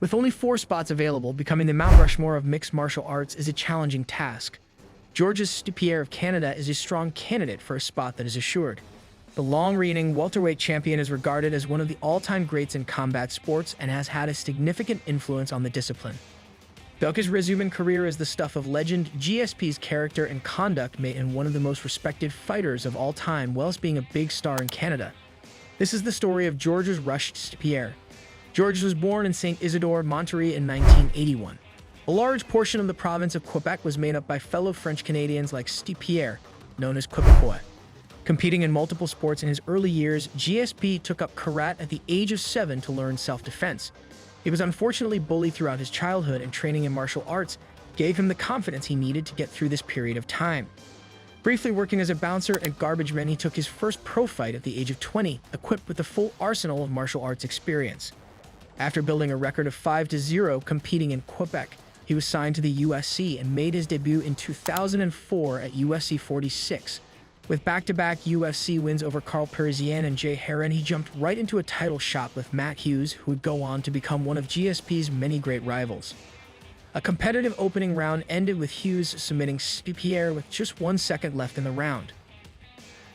With only 4 spots available, becoming the Mount Rushmore of mixed martial arts is a challenging task. George's St-Pierre of Canada is a strong candidate for a spot that is assured. The long-reigning welterweight champion is regarded as one of the all-time greats in combat sports and has had a significant influence on the discipline. Though his resume career is the stuff of legend, GSP's character and conduct made him one of the most respected fighters of all time whilst being a big star in Canada. This is the story of Georges St-Pierre. Georges was born in Saint Isidore, Monterrey in 1981. A large portion of the province of Quebec was made up by fellow French Canadians like St-Pierre, known as Quebecois. Competing in multiple sports in his early years, GSP took up karate at the age of 7 to learn self-defense. He was unfortunately bullied throughout his childhood, and training in martial arts gave him the confidence he needed to get through this period of time. Briefly working as a bouncer at Garbage Men, he took his first pro fight at the age of 20, equipped with the full arsenal of martial arts experience. After building a record of 5-0 competing in Quebec, he was signed to the UFC and made his debut in 2004 at UFC 46. With back-to-back UFC wins over Carl Perizzian and Jay Heron, he jumped right into a title shot with Matt Hughes, who would go on to become one of GSP's many great rivals. A competitive opening round ended with Hughes submitting St-Pierre with just 1 second left in the round.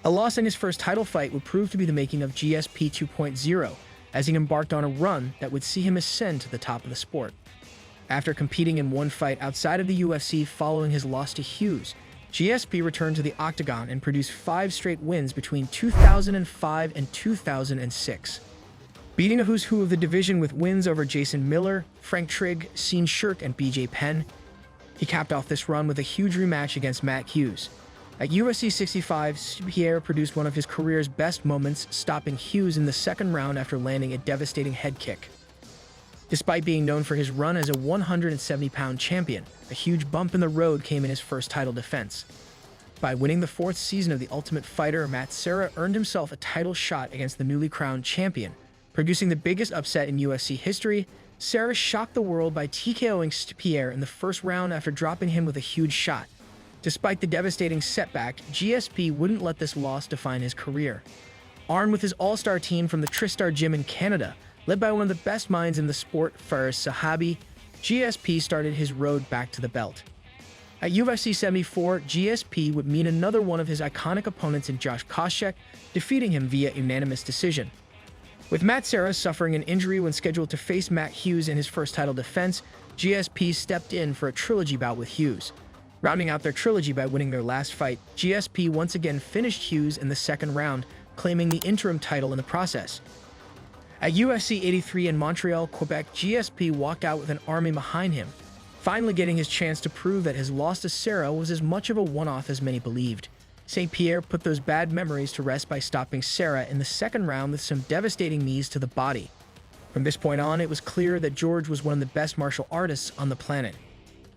A loss in his first title fight would prove to be the making of GSP 2.0, as he embarked on a run that would see him ascend to the top of the sport. After competing in 1 fight outside of the UFC following his loss to Hughes, GSP returned to the octagon and produced 5 straight wins between 2005 and 2006. Beating a who's who of the division with wins over Jason Miller, Frank Trigg, Sean Shirk, and BJ Penn, he capped off this run with a huge rematch against Matt Hughes. At UFC 65, St-Pierre produced one of his career's best moments, stopping Hughes in the second round after landing a devastating head kick. Despite being known for his run as a 170-pound champion, a huge bump in the road came in his first title defense. By winning the 4th season of The Ultimate Fighter, Matt Serra earned himself a title shot against the newly crowned champion. Producing the biggest upset in UFC history, Serra shocked the world by TKOing St-Pierre in the first round after dropping him with a huge shot. Despite the devastating setback, GSP wouldn't let this loss define his career. Armed with his all-star team from the Tristar Gym in Canada, led by one of the best minds in the sport, Faris Sahabi, GSP started his road back to the belt. At UFC 74, GSP would meet another one of his iconic opponents in Josh Koscheck, defeating him via unanimous decision. With Matt Serra suffering an injury when scheduled to face Matt Hughes in his first title defense, GSP stepped in for a trilogy bout with Hughes. Rounding out their trilogy by winning their last fight, GSP once again finished Hughes in the second round, claiming the interim title in the process. At UFC 83 in Montreal, Quebec, GSP walked out with an army behind him, finally getting his chance to prove that his loss to Serra was as much of a one-off as many believed. St-Pierre put those bad memories to rest by stopping Serra in the second round with some devastating knees to the body. From this point on, it was clear that George was one of the best martial artists on the planet.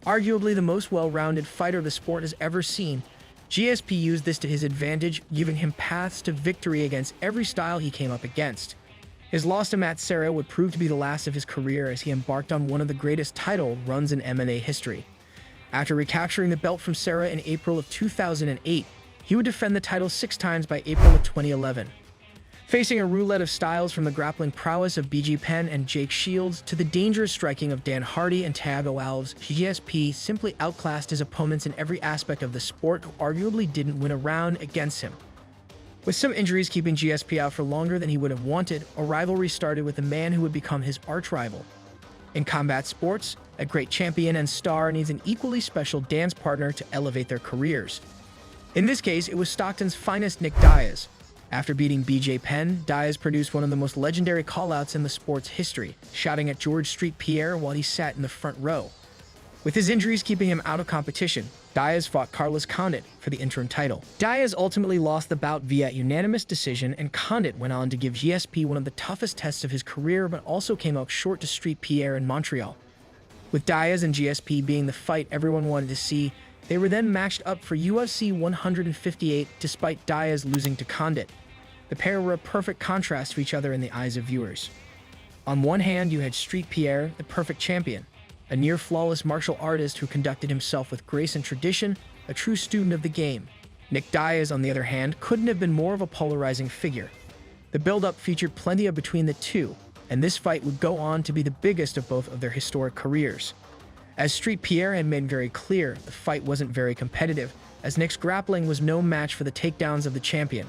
Arguably the most well-rounded fighter the sport has ever seen, GSP used this to his advantage, giving him paths to victory against every style he came up against. His loss to Matt Serra would prove to be the last of his career as he embarked on one of the greatest title runs in MMA history. After recapturing the belt from Serra in April of 2008, he would defend the title 6 times by April of 2011. Facing a roulette of styles from the grappling prowess of BJ Penn and Jake Shields to the dangerous striking of Dan Hardy and Thiago Alves, GSP simply outclassed his opponents in every aspect of the sport, who arguably didn't win a round against him. With some injuries keeping GSP out for longer than he would have wanted, a rivalry started with the man who would become his arch-rival. In combat sports, a great champion and star needs an equally special dance partner to elevate their careers. In this case, it was Stockton's finest Nick Diaz. After beating BJ Penn, Diaz produced one of the most legendary callouts in the sport's history, shouting at George St-Pierre while he sat in the front row. With his injuries keeping him out of competition, Diaz fought Carlos Condit for the interim title. Diaz ultimately lost the bout via unanimous decision, and Condit went on to give GSP one of the toughest tests of his career, but also came up short to St-Pierre in Montreal. With Diaz and GSP being the fight everyone wanted to see, they were then matched up for UFC 158 despite Diaz losing to Condit. The pair were a perfect contrast to each other in the eyes of viewers. On one hand, you had St-Pierre, the perfect champion, a near-flawless martial artist who conducted himself with grace and tradition, a true student of the game. Nick Diaz, on the other hand, couldn't have been more of a polarizing figure. The build-up featured plenty of between the two, and this fight would go on to be the biggest of both of their historic careers. As St-Pierre had made very clear, the fight wasn't very competitive, as Nick's grappling was no match for the takedowns of the champion.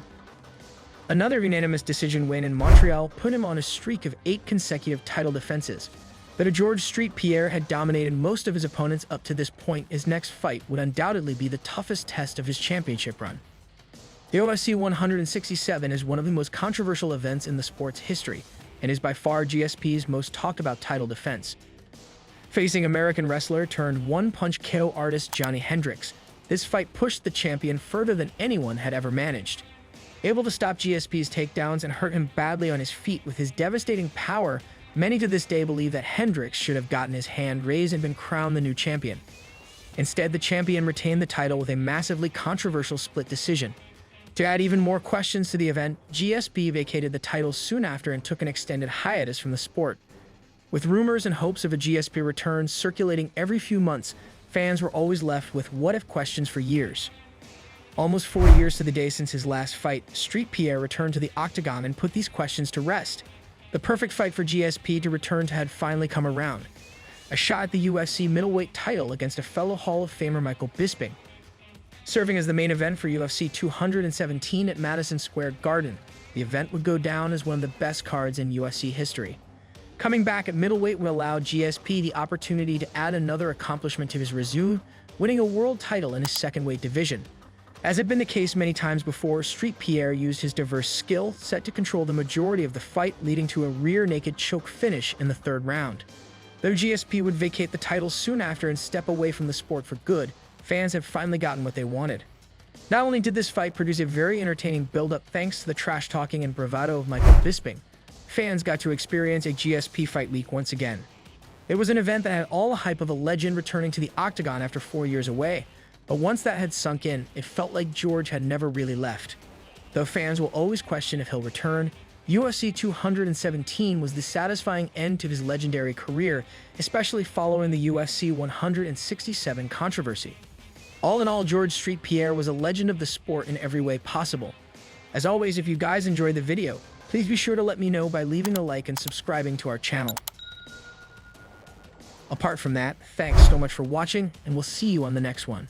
Another unanimous decision win in Montreal put him on a streak of 8 consecutive title defenses. But Georges St-Pierre had dominated most of his opponents up to this point. His next fight would undoubtedly be the toughest test of his championship run. The UFC 167 is one of the most controversial events in the sport's history, and is by far GSP's most talked about title defense. Facing American wrestler turned one-punch KO artist Johny Hendricks, this fight pushed the champion further than anyone had ever managed. Able to stop GSP's takedowns and hurt him badly on his feet with his devastating power, many to this day believe that Hendricks should have gotten his hand raised and been crowned the new champion. Instead, the champion retained the title with a massively controversial split decision. To add even more questions to the event, GSP vacated the title soon after and took an extended hiatus from the sport. With rumors and hopes of a GSP return circulating every few months, fans were always left with what-if questions for years. Almost 4 years to the day since his last fight, St-Pierre returned to the octagon and put these questions to rest. The perfect fight for GSP to return to had finally come around. A shot at the UFC middleweight title against a fellow Hall of Famer Michael Bisping. Serving as the main event for UFC 217 at Madison Square Garden, the event would go down as one of the best cards in UFC history. Coming back at middleweight would allow GSP the opportunity to add another accomplishment to his resume, winning a world title in his second weight division. As had been the case many times before, St-Pierre used his diverse skill set to control the majority of the fight, leading to a rear naked choke finish in the third round. Though GSP would vacate the title soon after and step away from the sport for good, fans have finally gotten what they wanted. Not only did this fight produce a very entertaining build-up thanks to the trash-talking and bravado of Michael Bisping, fans got to experience a GSP fight week once again. It was an event that had all the hype of a legend returning to the octagon after 4 years away, but once that had sunk in, it felt like George had never really left. Though fans will always question if he'll return, UFC 217 was the satisfying end to his legendary career, especially following the UFC 167 controversy. All in all, Georges St-Pierre was a legend of the sport in every way possible. As always, if you guys enjoyed the video, please be sure to let me know by leaving a like and subscribing to our channel. Apart from that, thanks so much for watching, and we'll see you on the next one.